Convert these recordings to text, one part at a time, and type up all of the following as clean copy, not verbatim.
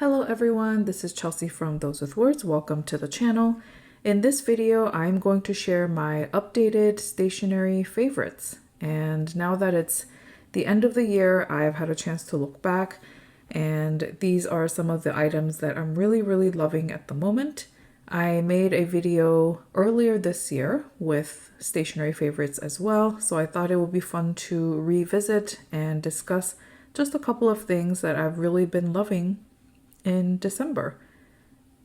Hello everyone, this is Chelsea from Those With Words. Welcome to the channel. In this video, I'm going to share my updated stationery favorites. And now that it's the end of the year, I've had a chance to look back, and these are some of the items that I'm really loving at the moment. I made a video earlier this year with stationery favorites as well, so I thought it would be fun to revisit and discuss just a couple of things that I've really been loving in December.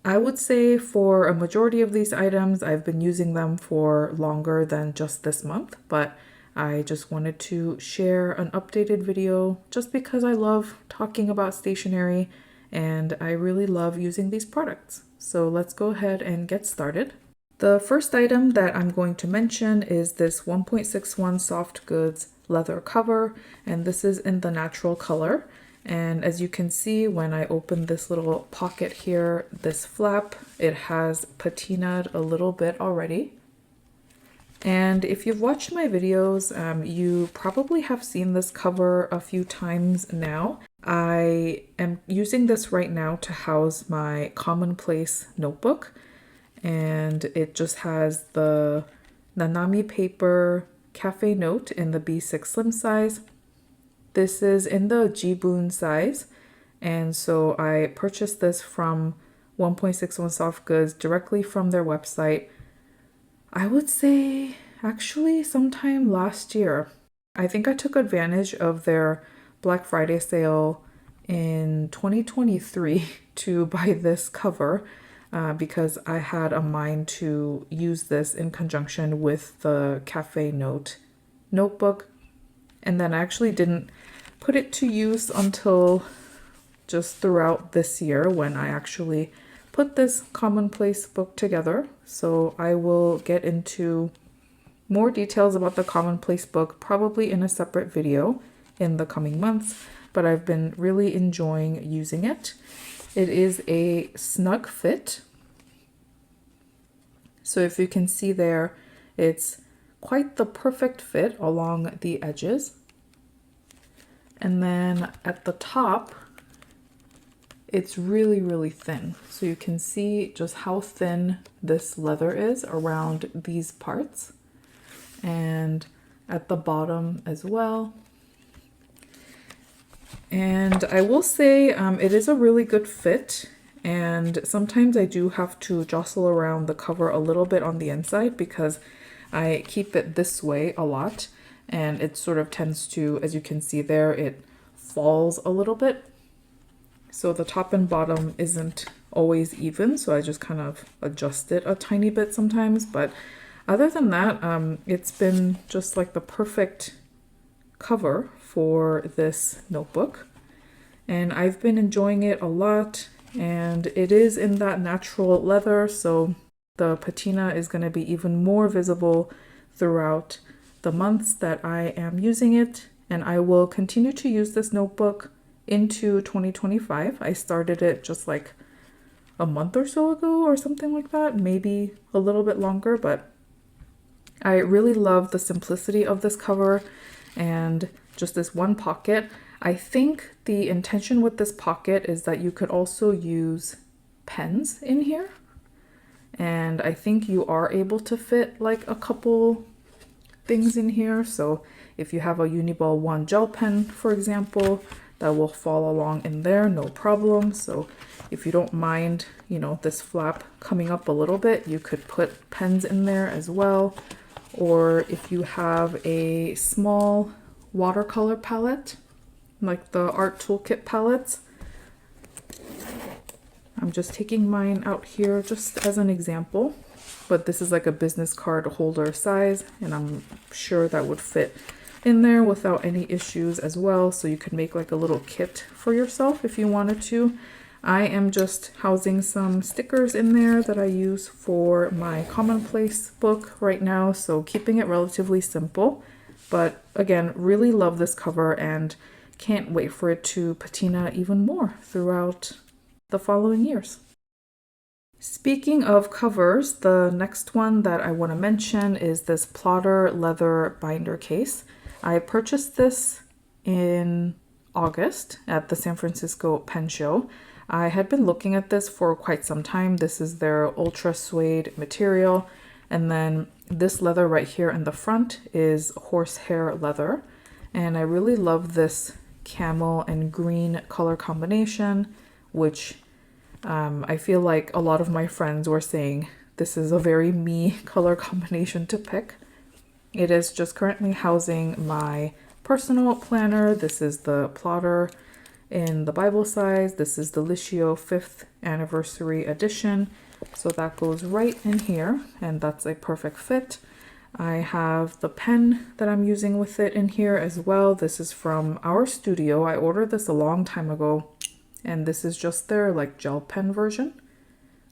I would say for a majority of these items, I've been using them for longer than just this month, but I just wanted to share an updated video just because I love talking about stationery and I really love using these products. So let's go ahead and get started. The first item that I'm going to mention is this 1.61 soft goods leather cover, and this is in the natural color. And as you can see, when I open this little pocket here, this flap, it has patinaed a little bit already. And if you've watched my videos, you probably have seen this cover a few times now. I am using this right now to house my commonplace notebook. And it just has the Nanami paper cafe note in the B6 slim size. This is in the Jibun size, and so I purchased this from 1.61 Soft Goods directly from their website. I would say actually sometime last year. I think I took advantage of their Black Friday sale in 2023 to buy this cover because I had a mind to use this in conjunction with the Cafe Note notebook. And then I actually didn't put it to use until just throughout this year when I actually put this commonplace book together. So I will get into more details about the commonplace book probably in a separate video in the coming months, but I've been really enjoying using it. It is a snug fit. So if you can see there, it's quite the perfect fit along the edges. And then at the top, it's really thin. So you can see just how thin this leather is around these parts. And at the bottom as well. And I will say it is a really good fit. And sometimes I do have to jostle around the cover a little bit on the inside because I keep it this way a lot. And it sort of tends to, as you can see there, it falls a little bit. So the top and bottom isn't always even, so I just kind of adjust it a tiny bit sometimes. But other than that, it's been just like the perfect cover for this notebook. And I've been enjoying it a lot, and it is in that natural leather, so the patina is going to be even more visible throughout the months that I am using it, and I will continue to use this notebook into 2025. I started it just like a month or so ago or something like that, maybe a little bit longer, but I really love the simplicity of this cover and just this one pocket. I think the intention with this pocket is that you could also use pens in here, and I think you are able to fit like a couple things in here. So if you have a Uniball 1 gel pen, for example, that will fall along in there, no problem. So if you don't mind, you know, this flap coming up a little bit, you could put pens in there as well. Or if you have a small watercolor palette, like the Art Toolkit palettes, I'm just taking mine out here just as an example. But this is like a business card holder size, and I'm sure that would fit in there without any issues as well. So you could make like a little kit for yourself if you wanted to. I am just housing some stickers in there that I use for my commonplace book right now. So keeping it relatively simple, but again, really love this cover and can't wait for it to patina even more throughout the following years. Speaking of covers, the next one that I want to mention is this Plotter leather binder case. I purchased this in August at the San Francisco Pen Show. I had been looking at this for quite some time. This is their ultra suede material. And then this leather right here in the front is horsehair leather. And I really love this camel and green color combination, which I feel like a lot of my friends were saying this is a very me color combination to pick. It is just currently housing my personal planner. This is the plotter in the Bible size. This is the Licio 5th anniversary edition. So that goes right in here, and that's a perfect fit. I have the pen that I'm using with it in here as well. This is from our studio. I ordered this a long time ago, and this is just their like gel pen version.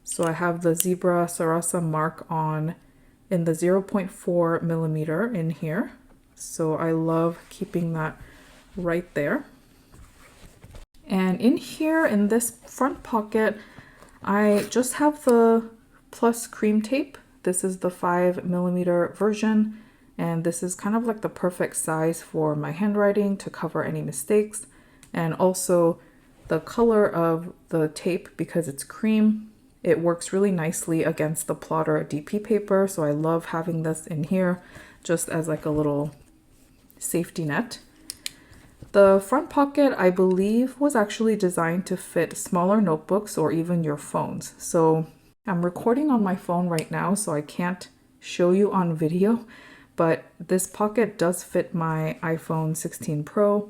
So I have the Zebra Sarasa mark on in the 0.4 millimeter in here. So I love keeping that right there. And in here in this front pocket, I just have the plus cream tape. This is the 5 millimeter version, and this is kind of like the perfect size for my handwriting to cover any mistakes. And also the color of the tape, because it's cream, it works really nicely against the plotter DP paper. So I love having this in here just as like a little safety net. The front pocket, I believe, was actually designed to fit smaller notebooks or even your phones. So I'm recording on my phone right now, so I can't show you on video, but this pocket does fit my iPhone 16 Pro.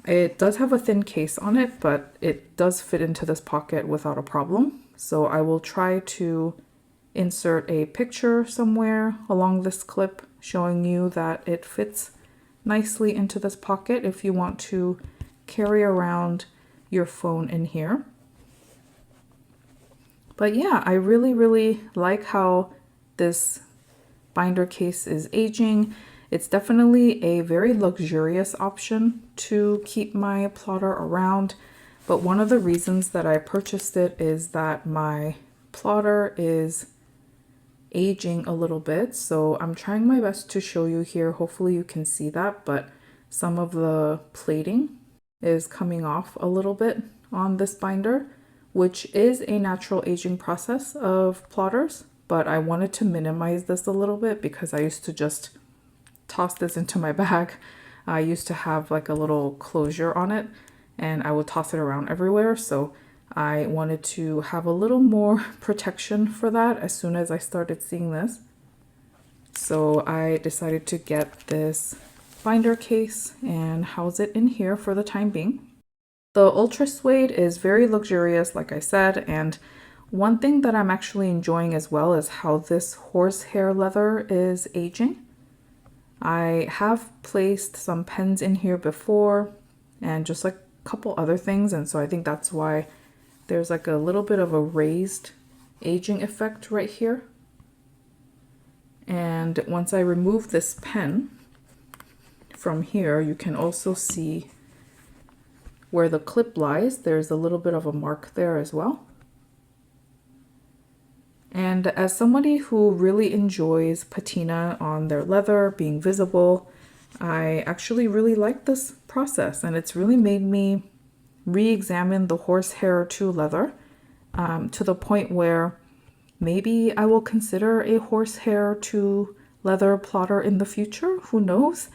It does have a thin case on it, but it does fit into this pocket without a problem. So I will try to insert a picture somewhere along this clip showing you that it fits nicely into this pocket if you want to carry around your phone in here. But yeah, I really like how this binder case is aging. It's definitely a very luxurious option to keep my plotter around. But one of the reasons that I purchased it is that my plotter is aging a little bit. So I'm trying my best to show you here. Hopefully you can see that, but some of the plating is coming off a little bit on this binder, which is a natural aging process of plotters. But I wanted to minimize this a little bit because I used to just toss this into my bag. I used to have like a little closure on it and I would toss it around everywhere. So I wanted to have a little more protection for that as soon as I started seeing this. So I decided to get this binder case and house it in here for the time being. The Ultra Suede is very luxurious, like I said, and one thing that I'm actually enjoying as well is how this horsehair leather is aging. I have placed some pens in here before and just like a couple other things, and so I think that's why there's like a little bit of a raised aging effect right here. And once I remove this pen from here, you can also see where the clip lies. There's a little bit of a mark there as well. And as somebody who really enjoys patina on their leather being visible, I actually really like this process, and it's really made me re-examine the horsehair to leather to the point where maybe I will consider a horsehair to leather plotter in the future. Who knows?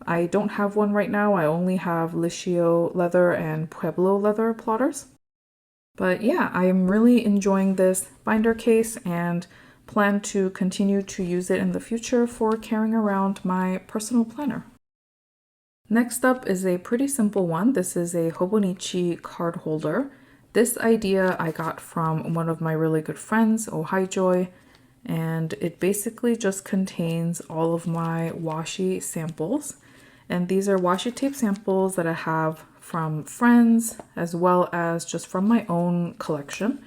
I don't have one right now. I only have Licio leather and Pueblo leather plotters. But yeah, I'm really enjoying this binder case and plan to continue to use it in the future for carrying around my personal planner. Next up is a pretty simple one. This is a Hobonichi card holder. This idea I got from one of my really good friends, Oh Hi Joy, and it basically just contains all of my washi samples. And these are washi tape samples that I have from friends as well as just from my own collection.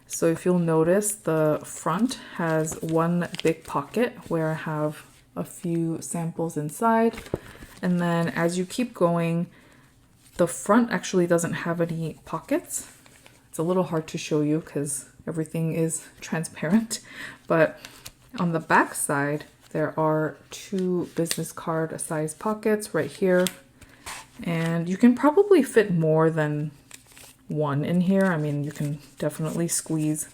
So if you'll notice, the front has one big pocket where I have a few samples inside. And then as you keep going, the front actually doesn't have any pockets. It's a little hard to show you because everything is transparent. But on the back side, there are two business card size pockets right here. And you can probably fit more than one in here. I mean, you can definitely squeeze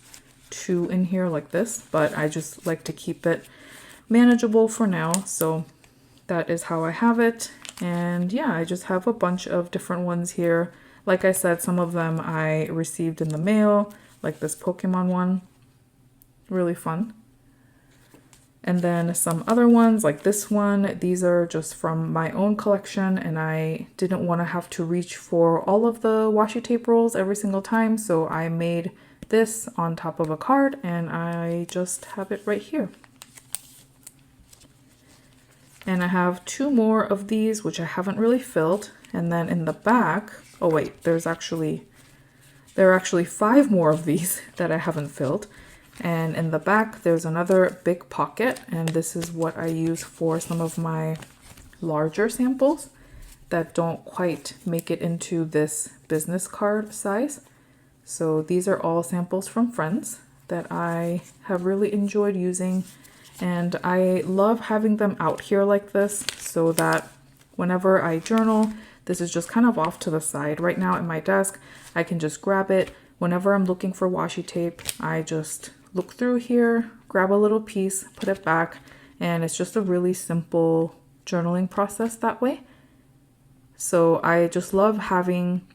two in here like this, but I just like to keep it manageable for now. So that is how I have it. And yeah, I just have a bunch of different ones here. Like I said, some of them I received in the mail, like this Pokemon one. Really fun. And then some other ones like this one, these are just from my own collection, and I didn't want to have to reach for all of the washi tape rolls every single time, so I made this on top of a card and I just have it right here. And I have two more of these which I haven't really filled, and then in the back, oh wait, there are actually 5 more of these that I haven't filled. And in the back, there's another big pocket, and this is what I use for some of my larger samples that don't quite make it into this business card size. So these are all samples from friends that I have really enjoyed using, and I love having them out here like this so that whenever I journal, this is just kind of off to the side right now at my desk. I can just grab it. Whenever I'm looking for washi tape, I just look through here, grab a little piece, put it back, and it's just a really simple journaling process that way. So I just love having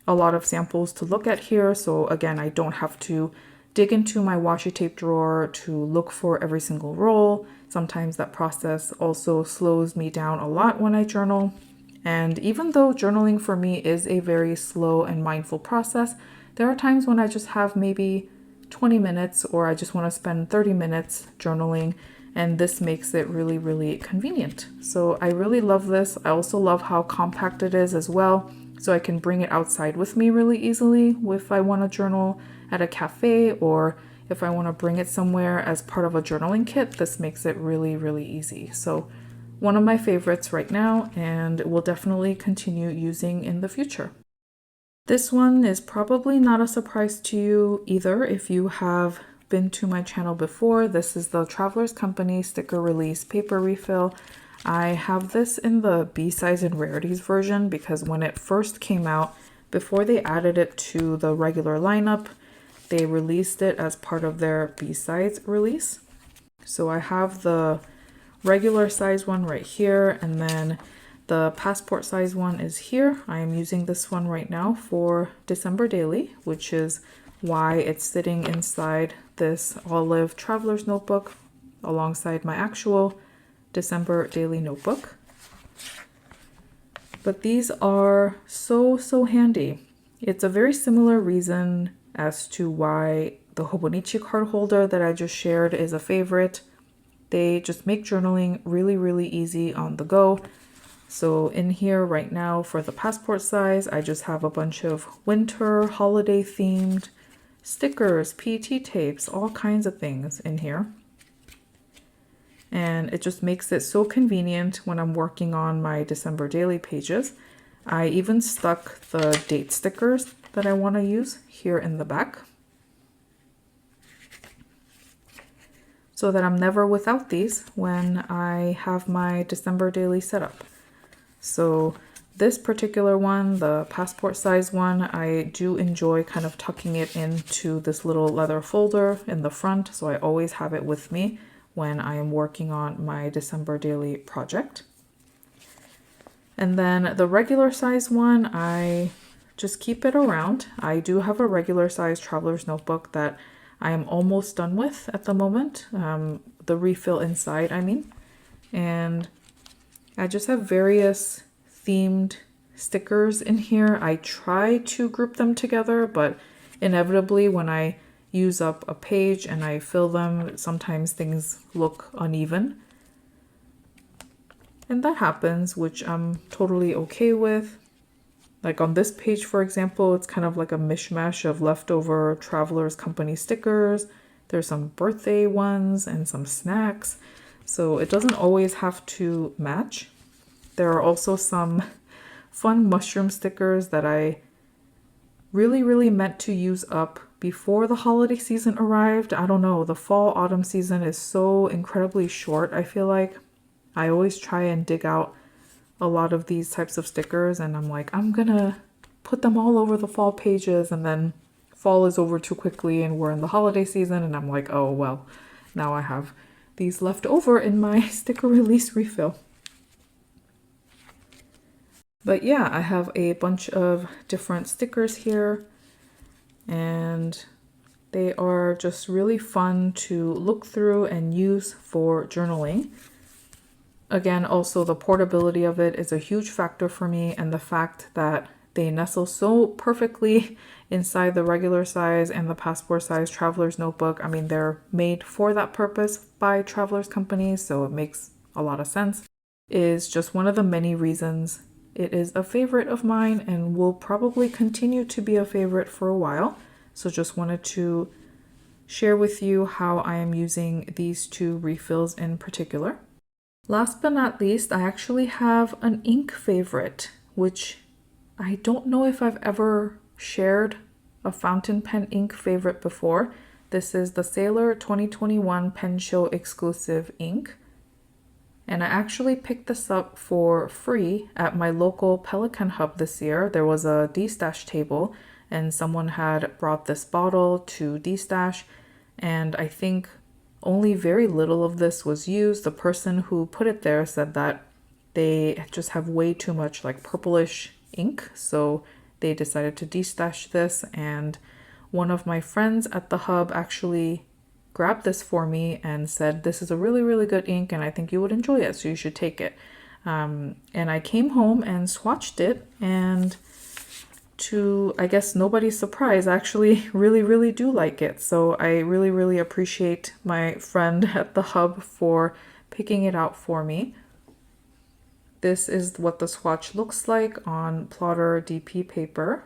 a lot of samples to look at here. So again, I don't have to dig into my washi tape drawer to look for every single roll. Sometimes that process also slows me down a lot when I journal. And even though journaling for me is a very slow and mindful process, there are times when I just have maybe 20 minutes or I just want to spend 30 minutes journaling, and this makes it really, really convenient. So I really love this. I also love how compact it is as well, so I can bring it outside with me really easily if I want to journal at a cafe, or if I want to bring it somewhere as part of a journaling kit. This makes it really, really easy. So one of my favorites right now, and will definitely continue using in the future. This one is probably not a surprise to you either if you have been to my channel before. This is the Traveler's Company Sticker Release Paper Refill. I have this in the B-Size and Rarities version because when it first came out, before they added it to the regular lineup, they released it as part of their B-Size release. So I have the regular size one right here, and then the passport size one is here. I am using this one right now for December Daily, which is why it's sitting inside this olive traveler's notebook alongside my actual December Daily notebook. But these are so handy. It's a very similar reason as to why the Hobonichi card holder that I just shared is a favorite. They just make journaling really, really easy on the go. So in here right now for the passport size, I just have a bunch of winter holiday themed stickers, PET tapes, all kinds of things in here. And it just makes it so convenient when I'm working on my December Daily pages. I even stuck the date stickers that I want to use here in the back, so that I'm never without these when I have my December Daily set up. So this particular one, the passport size one, I do enjoy kind of tucking it into this little leather folder in the front, so I always have it with me when I am working on my December Daily project. And then the regular size one, I just keep it around. I do have a regular size traveler's notebook that I am almost done with at the moment, the refill inside, I mean. And I just have various themed stickers in here. I try to group them together, but inevitably when I use up a page and I fill them, sometimes things look uneven. And that happens, which I'm totally okay with. Like on this page, for example, it's kind of like a mishmash of leftover Traveler's Company stickers. There's some birthday ones and some snacks. So it doesn't always have to match. There are also some fun mushroom stickers that I really meant to use up before the holiday season arrived. I don't know, the fall autumn season is so incredibly short. I feel like I always try and dig out a lot of these types of stickers, and I'm like, I'm gonna put them all over the fall pages, and then fall is over too quickly and we're in the holiday season, and I'm like, oh well, now I have these left over in my sticker release refill. But yeah, I have a bunch of different stickers here, and they are just really fun to look through and use for journaling. Again, also the portability of it is a huge factor for me, and the fact that they nestle so perfectly inside the regular size and the passport size traveler's notebook. I mean, they're made for that purpose by travelers companies, so it makes a lot of sense. Is just one of the many reasons it is a favorite of mine and will probably continue to be a favorite for a while. So just wanted to share with you how I am using these two refills in particular. Last but not least, I actually have an ink favorite, which I don't know if I've ever shared a fountain pen ink favorite before. This is the Sailor 2021 Pen Show exclusive ink. And I actually picked this up for free at my local Pelican Hub this year. There was a D-stash table and someone had brought this bottle to D-stash, and I think only very little of this was used. The person who put it there said that they just have way too much like purplish ink, so they decided to D-stash this, and one of my friends at the hub actually grabbed this for me and said, this is a really, really good ink and I think you would enjoy it, so you should take it. And I came home and swatched it, and to, I guess, nobody's surprise, I actually really, really do like it. So I really, really appreciate my friend at the hub for picking it out for me. This is what the swatch looks like on plotter DP paper.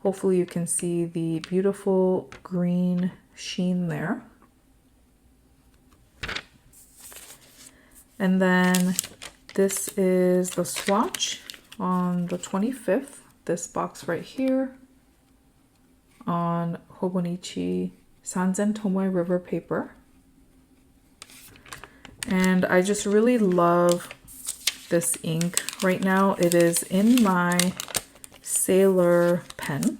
Hopefully you can see the beautiful green sheen there. And then this is the swatch on the 25th, this box right here, on Hobonichi Sanzen Tomoe River paper. And I just really love this ink right now. It is in my Sailor pen,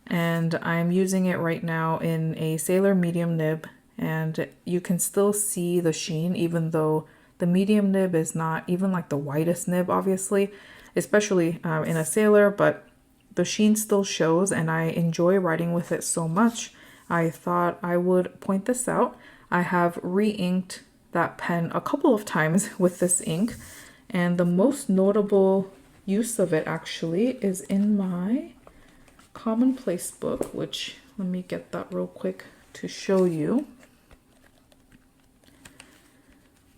and I'm using it right now in a Sailor medium nib, and you can still see the sheen even though the medium nib is not even like the whitest nib, obviously, especially in a Sailor, but the sheen still shows and I enjoy writing with it so much. I thought I would point this out. I have re-inked that pen a couple of times with this ink, and the most notable use of it actually is in my commonplace book, which, let me get that real quick to show you.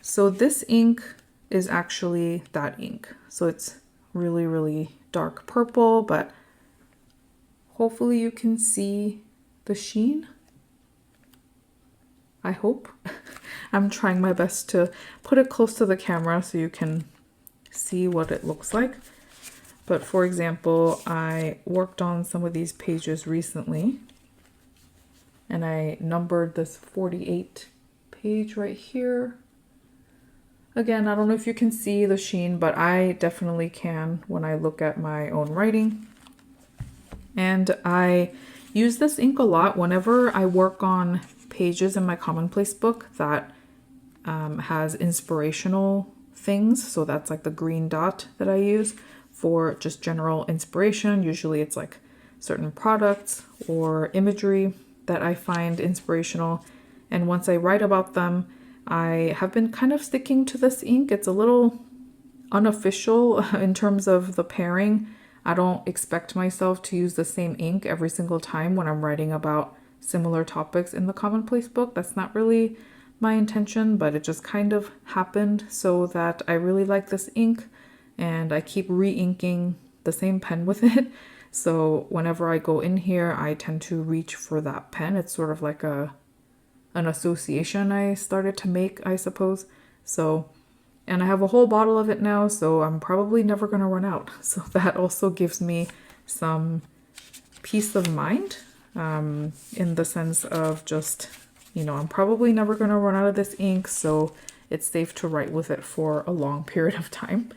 So this ink is actually that ink. So it's really, really dark purple, but hopefully you can see the sheen. I hope. I'm trying my best to put it close to the camera so you can see what it looks like. But for example, I worked on some of these pages recently, and I numbered this 48 page right here. Again, I don't know if you can see the sheen, but I definitely can when I look at my own writing. And I use this ink a lot whenever I work on pages in my commonplace book that has inspirational things. So that's like the green dot that I use for just general inspiration. Usually it's like certain products or imagery that I find inspirational. And once I write about them, I have been kind of sticking to this ink. It's a little unofficial in terms of the pairing. I don't expect myself to use the same ink every single time when I'm writing about similar topics in the commonplace book. That's not really my intention, but it just kind of happened so that I really like this ink and I keep re-inking the same pen with it. So whenever I go in here, I tend to reach for that pen. It's sort of like an association I started to make, I suppose. So, and I have a whole bottle of it now, so I'm probably never going to run out. So that also gives me some peace of mind in the sense of just, you know, I'm probably never going to run out of this ink, so it's safe to write with it for a long period of time.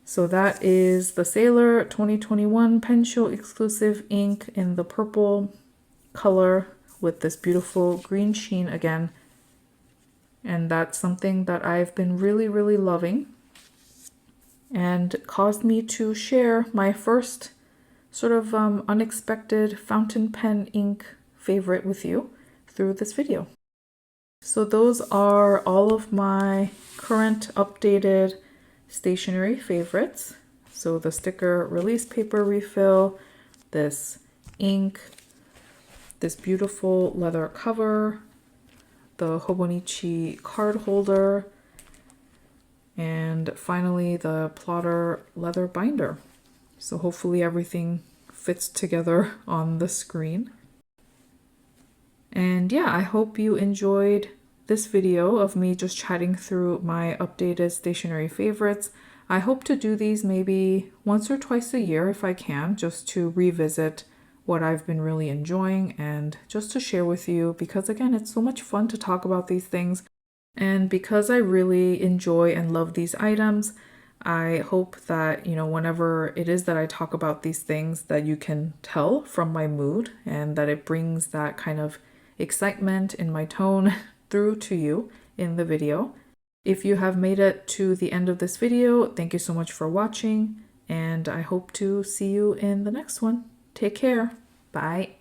So that is the Sailor 2021 Pen Show exclusive ink in the purple color with this beautiful green sheen again. And that's something that I've been really loving and caused me to share my first sort of unexpected fountain pen ink favorite with you through this video. So those are all of my current updated stationery favorites. So the sticker release paper refill, this ink, this beautiful leather cover, the Hobonichi card holder, and finally the plotter leather binder. So hopefully everything fits together on the screen. And yeah, I hope you enjoyed this video of me just chatting through my updated stationery favorites. I hope to do these maybe once or twice a year if I can, just to revisit what I've been really enjoying and just to share with you, because again, it's so much fun to talk about these things. And because I really enjoy and love these items, I hope that, you know, whenever it is that I talk about these things, that you can tell from my mood and that it brings that kind of excitement in my tone through to you in the video. If you have made it to the end of this video, thank you so much for watching, and I hope to see you in the next one. Take care. Bye.